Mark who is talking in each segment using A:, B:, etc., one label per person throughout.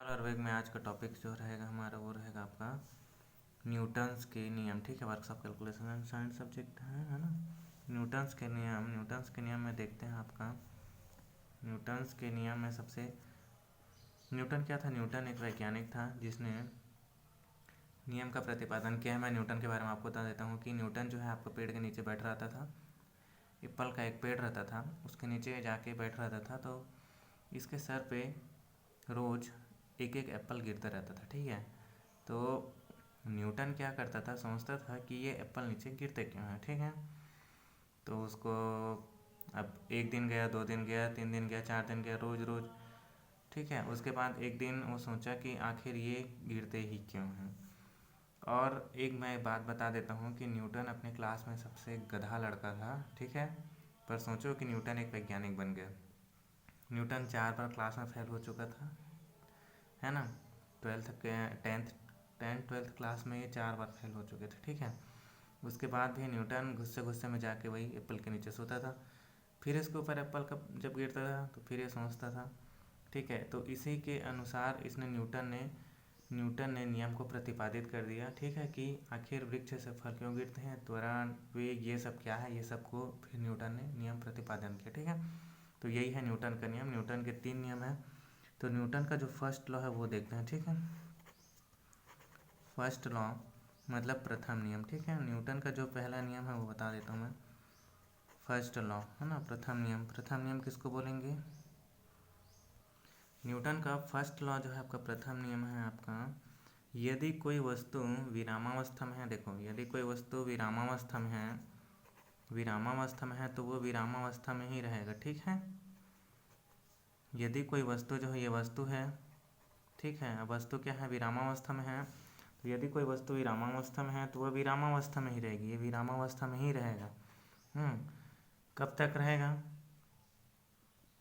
A: और वेग में आज का टॉपिक जो रहेगा हमारा वो रहेगा आपका न्यूटन्स के नियम। ठीक है, workshop calculation and science subject है ना। न्यूटन्स के नियम में देखते हैं आपका न्यूटन्स के नियम में सबसे न्यूटन क्या था। न्यूटन एक वैज्ञानिक था जिसने नियम का प्रतिपादन किया है। मैं न्यूटन के बारे में आपको बता देता हूँ कि न्यूटन जो है आपको पेड़ के नीचे बैठ रहता था। एप्पल का एक पेड़ रहता था, उसके नीचे जाके बैठ रहता था, तो इसके सर पे रोज़ एक एक एप्पल गिरता रहता था। ठीक है, तो न्यूटन क्या करता था, समझता था कि ये एप्पल नीचे गिरते क्यों हैं। ठीक है, तो उसको अब एक दिन गया, 2 दिन गया, 3 दिन गया, 4 दिन गया, रोज़ रोज़। ठीक है, उसके बाद एक दिन वो सोचा कि आखिर ये गिरते ही क्यों हैं। और एक मैं बात बता देता हूँ कि न्यूटन अपने क्लास में सबसे गधा लड़का था। ठीक है, पर सोचो कि न्यूटन एक वैज्ञानिक बन गया। न्यूटन 4 बार क्लास में फेल हो चुका था, है ना। टेंथ ट्वेल्थ क्लास में ये 4 बार फेल हो चुके थे। ठीक है, उसके बाद भी न्यूटन गुस्से गुस्से में जाके वही एप्पल के नीचे सोता था। फिर इसके ऊपर एप्पल का जब गिरता था तो फिर ये सोचता था। ठीक है, तो इसी के अनुसार न्यूटन ने नियम को प्रतिपादित कर दिया। ठीक है, कि आखिर वृक्ष से फल क्यों गिरते हैं, त्वरण, वेग, ये सब क्या है, ये सब को फिर न्यूटन ने नियम प्रतिपादन किया। ठीक है, तो यही है न्यूटन का नियम। न्यूटन के 3 नियम हैं। तो न्यूटन का जो फर्स्ट लॉ है वो देखते हैं। ठीक है, फर्स्ट लॉ मतलब प्रथम नियम। ठीक है, न्यूटन का जो पहला नियम है वो बता देता हूँ मैं। फर्स्ट लॉ है ना, प्रथम नियम किसको बोलेंगे। न्यूटन का फर्स्ट लॉ जो है आपका प्रथम नियम है आपका, यदि कोई वस्तु विरामावस्था में है, देखो यदि कोई वस्तु विरामावस्था में है तो वो विरामावस्था में ही रहेगा। ठीक है, यदि कोई वस्तु जो है, ये वस्तु है, ठीक है, अब वस्तु क्या है, विरामावस्था में है, तो यदि कोई वस्तु विरामावस्था में है तो वह विरामावस्था में ही रहेगी, ये विरामावस्था में ही रहेगा। कब तक रहेगा,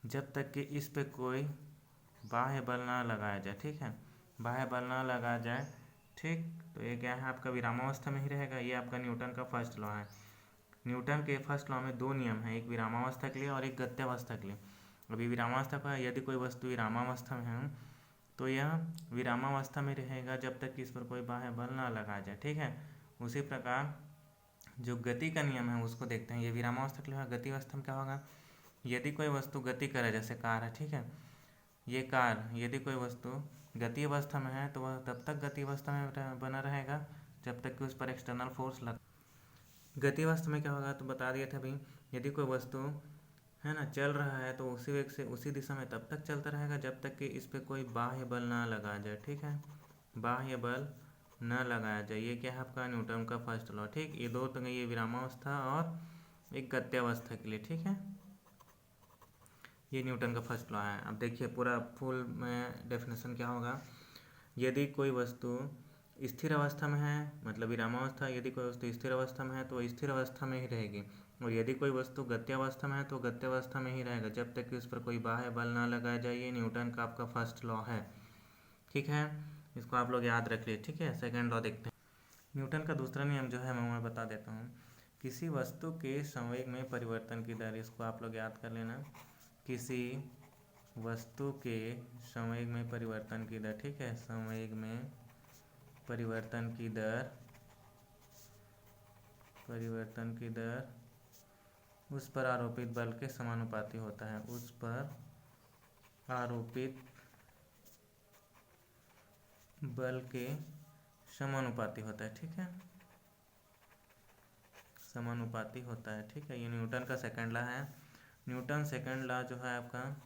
A: जब तक कि इस पे कोई बाह्य बल ना लगाया जाए। ठीक है, बाह्य बल ना लगाया जाए। ठीक, तो ये क्या है, आपका विरामावस्था में ही रहेगा। ये आपका न्यूटन का फर्स्ट लॉ है। न्यूटन के फर्स्ट लॉ में 2 नियम हैं, एक विरामावस्था के लिए और एक गत्यावस्था के लिए। अभी विरामावस्था का, यदि कोई वस्तु विरामावस्था में है तो यह विरामावस्था में रहेगा जब तक कि इस पर कोई बाह्य बल ना लगाया जाए। ठीक है, उसी प्रकार जो गति का नियम है उसको देखते हैं। ये विरामावस्था के लिए है। गति अवस्था में क्या होगा, यदि कोई वस्तु गति करे, जैसे कार है, ठीक है, ये कार, यदि कोई वस्तु गति अवस्था में है तो वह तब तक गति अवस्था में बना रहेगा जब तक कि उस पर एक्सटर्नल फोर्स लग। गति अवस्था में क्या होगा तो बता दिया था भाई, यदि कोई वस्तु है ना चल रहा है तो उसी वेग से उसी दिशा में तब तक चलता रहेगा जब तक कि इस पर कोई बाह्य बल ना लगाया जाए। ठीक है, बाह्य बल न लगाया जाए, ये क्या है आपका न्यूटन का फर्स्ट लॉ। ठीक, ये 2 तो ये विरामावस्था और एक गत्यावस्था के लिए। ठीक है, ये न्यूटन का फर्स्ट लॉ है। अब देखिए पूरा फुल में डेफिनेशन क्या होगा, यदि कोई वस्तु स्थिर अवस्था में है मतलब विरामावस्था, यदि कोई वस्तु स्थिर अवस्था में है तो स्थिर अवस्था में ही रहेगी, और यदि कोई वस्तु गत्यावस्था में है तो गत्यावस्था में ही रहेगा जब तक कि उस पर कोई बाह्य बल ना लगाया जाए। ये न्यूटन का आपका फर्स्ट लॉ है। ठीक है, इसको आप लोग याद रख लिए। ठीक है, सेकेंड लॉ देखते हैं। न्यूटन का दूसरा नियम जो है मैं बता देता हूँ, किसी वस्तु के संवेग में परिवर्तन की दर, इसको आप लोग याद कर लेना। किसी वस्तु के संवेग में परिवर्तन की दर, ठीक है, संवेग में परिवर्तन की दर उस पर आरोपित बल के समानुपाती होता है, उस पर आरोपित बल के समानुपाती होता है। ठीक है, समानुपाती होता है। ठीक है, ये न्यूटन का सेकंड लॉ है। न्यूटन सेकंड लॉ जो है आपका,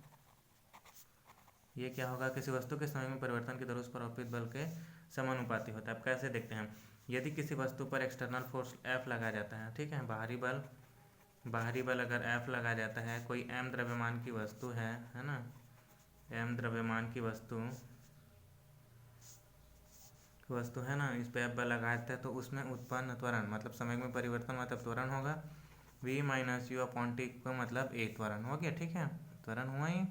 A: ये क्या होगा, किसी वस्तु के समय में परिवर्तन की दर उस पर आरोपित बल के समानुपाती होता है। अब कैसे देखते हैं, यदि किसी वस्तु पर एक्सटर्नल फोर्स F लगाया जाता है, ठीक है, बाहरी बल अगर F लगाया जाता है, कोई m द्रव्यमान की वस्तु है ना, m द्रव्यमान की वस्तु है ना, इस पर F बल लगाया जाता है तो उसमें उत्पन्न त्वरण मतलब समय में परिवर्तन मतलब त्वरण होगा v minus u upon T को मतलब a त्वरण हो गया। ठीक है, त्वरण हुआ ही।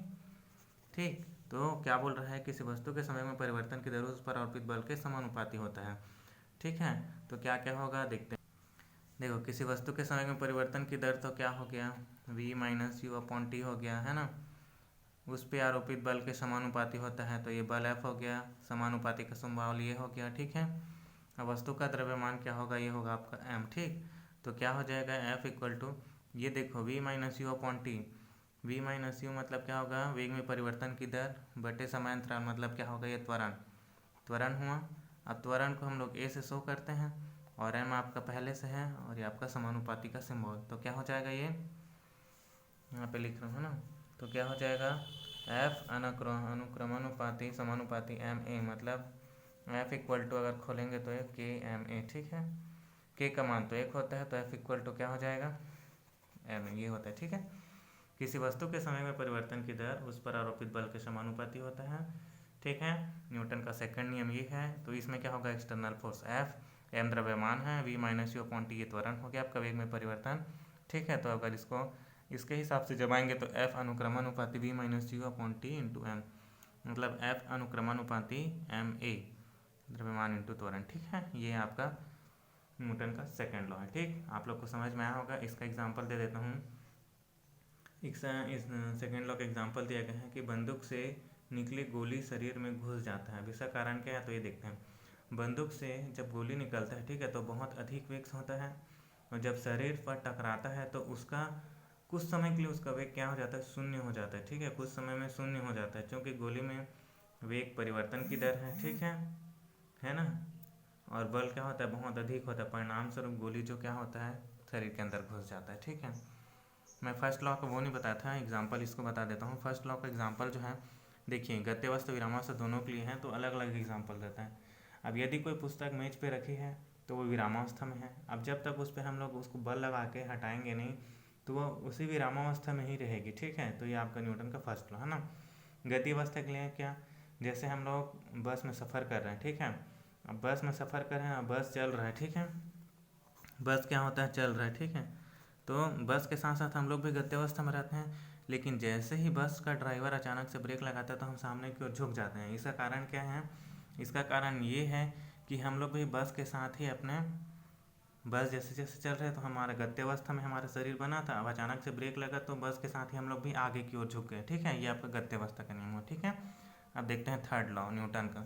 A: ठीक, तो क्या बोल रहा है, किसी वस्तु के समय में परिवर्तन की दर उस पर आरोपित बल के समानुपाती होता है। ठीक है, तो क्या क्या होगा देखते हैं। देखो किसी वस्तु के समय में परिवर्तन की दर तो क्या हो गया, v minus u upon T हो गया, है ना। उस पे आरोपित बल के समानुपाती होता है, तो ये बल F हो गया, समानुपाती का समबाहुल ये हो गया, ठीक है। अब वस्तु का द्रव्यमान क्या होगा, ये होगा आपका m, ठीक। तो क्या हो जाएगा F इक्वल टू, ये देखो v minus u upon T, v minus you मतलब क्या होगा, वेग में परिवर्तन की दर बटे समांतराल मतलब क्या होगा, ये त्वरण, त्वरण हुआ। अब त्वरण को हम लोग a से शो करते हैं और m आपका पहले से है और ये आपका समानुपाती का सिंबल, तो क्या हो जाएगा, ये यहाँ पे लिख रहा हूँ ना, तो क्या हो जाएगा F अनुक्रमानुपाती समानुपाती एम ए, मतलब F इक्वल टू अगर खोलेंगे तो ये के एम ए, ठीक है। K का मान तो 1 होता है, तो F इक्वल टू क्या हो जाएगा, एम ये होता है, ठीक है। किसी वस्तु के समय में परिवर्तन की दर उस पर आरोपित बल के समानुपाती होता है, ठीक है। न्यूटन का सेकंड नियम ये है। तो इसमें क्या होगा, एक्सटर्नल फोर्स F, m द्रव्यमान है, v minus u upon T ये त्वरण हो गया आपका वेग में परिवर्तन, ठीक है। तो अगर इसको इसके हिसाब से जमाएंगे तो F अनुक्रमानुपाती v minus u upon t into m, मतलब F अनुक्रमानुपाती एम ए द्रव्यमान इंटू त्वरण, ठीक है। ये आपका न्यूटन का सेकंड लॉ है, ठीक। आप लोग को समझ में आया होगा। इसका एग्जांपल दे देता हूँ। इस सेकेंड लॉ का एग्जांपल दिया गया है कि बंदूक से निकली गोली शरीर में घुस जाता है। अब इसका कारण क्या है, तो ये देखते हैं। बंदूक से जब गोली निकलता है, ठीक है, तो बहुत अधिक वेग से होता है और जब शरीर पर टकराता है तो उसका कुछ समय के लिए उसका वेग क्या हो जाता है, शून्य हो जाता है, ठीक है। कुछ समय में शून्य हो जाता है क्योंकि गोली में वेग परिवर्तन की दर है, ठीक है ना। और बल क्या होता है, बहुत अधिक होता है, परिणाम स्वरूप गोली जो क्या होता है, शरीर के अंदर घुस जाता है, ठीक है। मैं फर्स्ट लॉ का वो नहीं बताया था, एग्जांपल इसको बता देता हूँ। फर्स्ट लॉ का एग्जांपल जो है, देखिए गद्य वस्तु विरामावस्था दोनों के लिए है, तो अलग अलग एग्जांपल देता है। अब यदि कोई पुस्तक मेज पे रखी है तो वो विरामावस्था में है। अब जब तक उस पर हम लोग उसको बल लगा के हटाएंगे नहीं तो वो उसी विरामावस्था में ही रहेगी, ठीक है। तो ये आपका न्यूटन का फर्स्ट लॉ है ना। गति अवस्था के लिए क्या, जैसे हम लोग बस में सफ़र कर रहे हैं, ठीक है। अब बस में सफ़र कर रहे हैं, बस चल रहा है, ठीक है। बस क्या होता है, चल रहा है, ठीक है। तो बस के साथ साथ हम लोग भी गति अवस्था में रहते हैं, लेकिन जैसे ही बस का ड्राइवर अचानक से ब्रेक लगाता है तो हम सामने की ओर झुक जाते हैं। इसका कारण क्या है, इसका कारण ये है कि हम लोग भी बस के साथ ही अपने बस जैसे जैसे चल रहे तो हमारा गति अवस्था में हमारा शरीर बना था, अब अचानक से ब्रेक लगा तो बस के साथ ही हम लोग भी आगे की ओर झुक गए, ठीक है। ये आपका गति अवस्था का नियम हो, ठीक है। अब देखते हैं थर्ड लॉ न्यूटन का,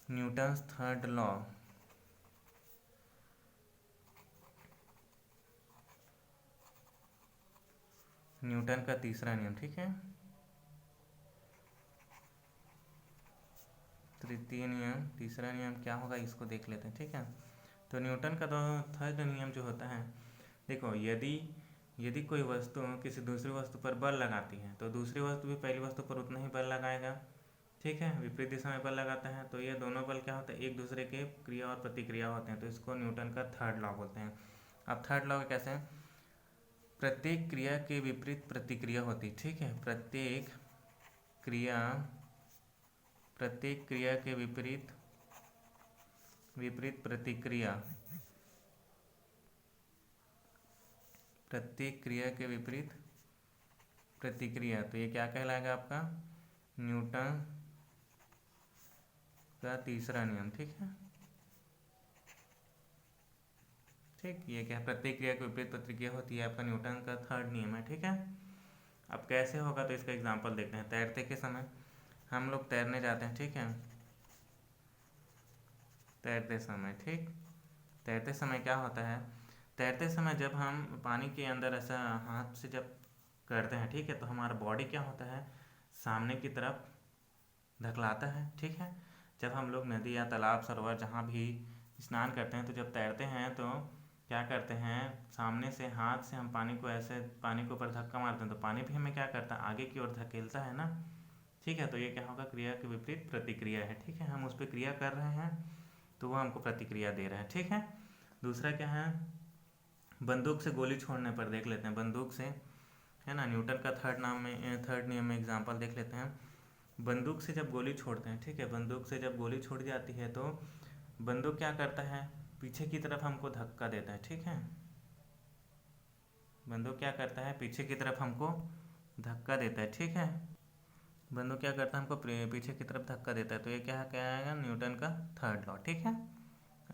A: न्यूटन्स थर्ड लॉ। न्यूटन का तीसरा नियम, ठीक है। तृतीय नियम, तीसरा नियम क्या होगा इसको देख लेते हैं, ठीक है। तो न्यूटन का थर्ड नियम जो होता है, देखो यदि कोई वस्तु किसी दूसरी वस्तु पर बल लगाती है तो दूसरी वस्तु भी पहली वस्तु पर उतना ही बल लगाएगा, ठीक है। विपरीत दिशा में बल लगाता है तो ये दोनों बल क्या होता है, एक दूसरे के क्रिया और प्रतिक्रिया होते हैं, तो इसको न्यूटन का थर्ड लॉ बोलते हैं। अब थर्ड लॉ कैसे है, प्रत्येक क्रिया के विपरीत प्रतिक्रिया होती, ठीक है। प्रत्येक क्रिया के विपरीत प्रतिक्रिया, प्रत्येक क्रिया के विपरीत प्रतिक्रिया, तो ये क्या कहलाएगा आपका, न्यूटन का तीसरा नियम, ठीक है। ठीक, ये क्या, प्रत्येक क्रिया की विपरीत प्रतिक्रिया होती है, आपका न्यूटन का थर्ड नियम है, ठीक है। अब कैसे होगा, तो इसका एग्जांपल देखते हैं। तैरते के समय हम लोग तैरने जाते हैं, ठीक है। तैरते समय, ठीक, तैरते समय क्या होता है, तैरते समय जब हम पानी के अंदर ऐसा हाथ से जब करते हैं, ठीक है, तो हमारा बॉडी क्या होता है, सामने की तरफ धकलाता है, ठीक है। जब हम लोग नदी या तालाब सरोवर जहाँ भी स्नान करते हैं तो जब तैरते हैं तो क्या करते हैं, सामने से हाथ से हम पानी को ऐसे पानी के ऊपर धक्का मारते हैं तो पानी भी हमें क्या करता है, आगे की ओर धकेलता है ना, ठीक है। तो ये क्या होगा, क्रिया के विपरीत प्रतिक्रिया है, ठीक है। हम उस पर क्रिया कर रहे हैं तो वो हमको प्रतिक्रिया दे रहा है, ठीक है। दूसरा क्या है, बंदूक से गोली छोड़ने पर देख लेते हैं, बंदूक से, है ना, न्यूटन का थर्ड नियम में एग्जाम्पल देख लेते हैं। बंदूक से जब गोली छोड़ते हैं, ठीक है, बंदूक से जब गोली छोड़ जाती है तो बंदूक क्या करता है, पीछे की तरफ हमको धक्का देता है, ठीक है। बंदूक क्या करता है, पीछे की तरफ हमको धक्का देता है, ठीक है। बंदूक क्या करता है, हमको पीछे की तरफ धक्का देता है, तो ये क्या आएगा, न्यूटन का थर्ड लॉ, ठीक है।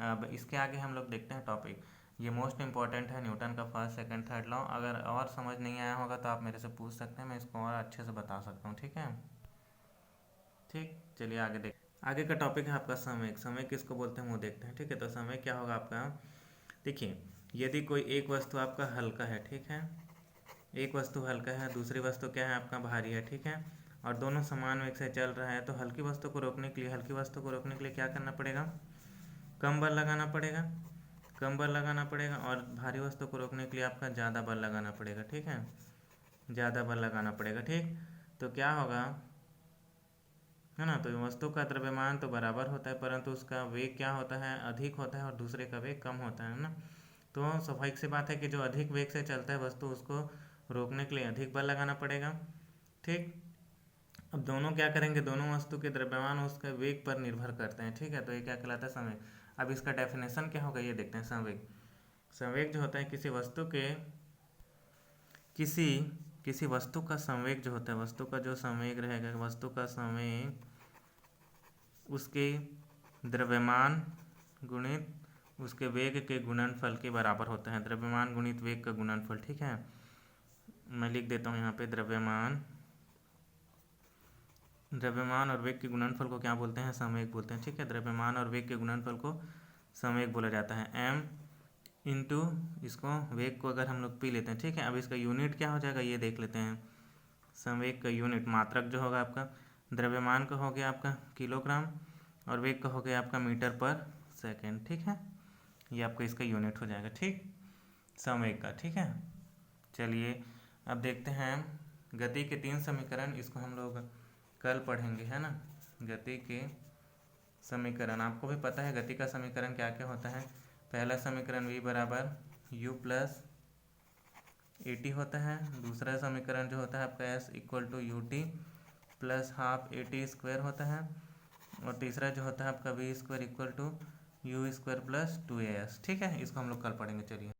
A: अब इसके आगे हम लोग देखते हैं टॉपिक, ये मोस्ट इंपॉर्टेंट है न्यूटन का फर्स्ट सेकंड थर्ड लॉ। अगर और समझ नहीं आया होगा तो आप मेरे से पूछ सकते हैं, मैं इसको और अच्छे से बता सकता हूँ। ठीक है, ठीक, चलिए आगे देख। आगे का टॉपिक है आपका संवेग। संवेग किसको बोलते हैं वो देखते हैं। ठीक है, तो संवेग क्या होगा आपका, देखिए यदि कोई एक वस्तु आपका हल्का है, ठीक है, एक वस्तु हल्का है, दूसरी वस्तु क्या है आपका भारी है, ठीक है, और दोनों समान वेग से चल रहा है, तो हल्की वस्तु को रोकने के लिए क्या करना पड़ेगा, कम बल लगाना पड़ेगा, कम बल लगाना पड़ेगा, और भारी वस्तु को रोकने के लिए आपका ज़्यादा बल लगाना पड़ेगा। ठीक है, ज़्यादा बल लगाना पड़ेगा। ठीक, तो क्या होगा, है ना, तो वस्तु का द्रव्यमान तो बराबर होता है, परंतु उसका वेग क्या होता है, अधिक होता है, और दूसरे का वेग कम होता है ना। तो स्वाभाविक सी बात है कि जो अधिक वेग से चलता है वस्तु, उसको रोकने के लिए अधिक बल लगाना पड़ेगा। ठीक, अब दोनों क्या करेंगे, दोनों वस्तु के द्रव्यमान उसके वेग पर निर्भर करते हैं। ठीक है, तो ये क्या कहलाता है, संवेग। अब इसका डेफिनेशन क्या होगा ये देखते हैं। संवेग, संवेग जो होता है किसी वस्तु के, किसी किसी वस्तु का संवेग जो होता है, वस्तु का जो संवेग रहेगा, वस्तु का संवेग उसके द्रव्यमान गुणित उसके वेग के गुणनफल के बराबर होता है। द्रव्यमान गुणित वेग का गुणनफल। ठीक है, मैं लिख देता हूँ यहाँ पे, द्रव्यमान और वेग के गुणनफल को क्या बोलते हैं, संवेग बोलते हैं। ठीक है, द्रव्यमान और वेग के गुणनफल को संवेग बोला जाता है। m इंटू इसको वेग को अगर हम लोग पी लेते हैं। ठीक है, अब इसका यूनिट क्या हो जाएगा ये देख लेते हैं। संवेग का यूनिट, मात्रक जो होगा आपका, द्रव्यमान का हो गया आपका किलोग्राम, और वेग का हो गया आपका मीटर पर सेकेंड। ठीक है, ये आपका इसका यूनिट हो जाएगा। ठीक, संवेग का। ठीक है, चलिए अब देखते हैं गति के 3 समीकरण, इसको हम लोग कल पढ़ेंगे, है ना। गति के समीकरण आपको भी पता है, गति का समीकरण क्या क्या होता है। पहला समीकरण v बराबर u प्लस ए टी होता है। दूसरा समीकरण जो होता है आपका s equal to u t plus half a t square होता है। और तीसरा जो होता है आपका v square equal to u square plus 2as। ठीक है, इसको हम लोग कल पढ़ेंगे। चलिए।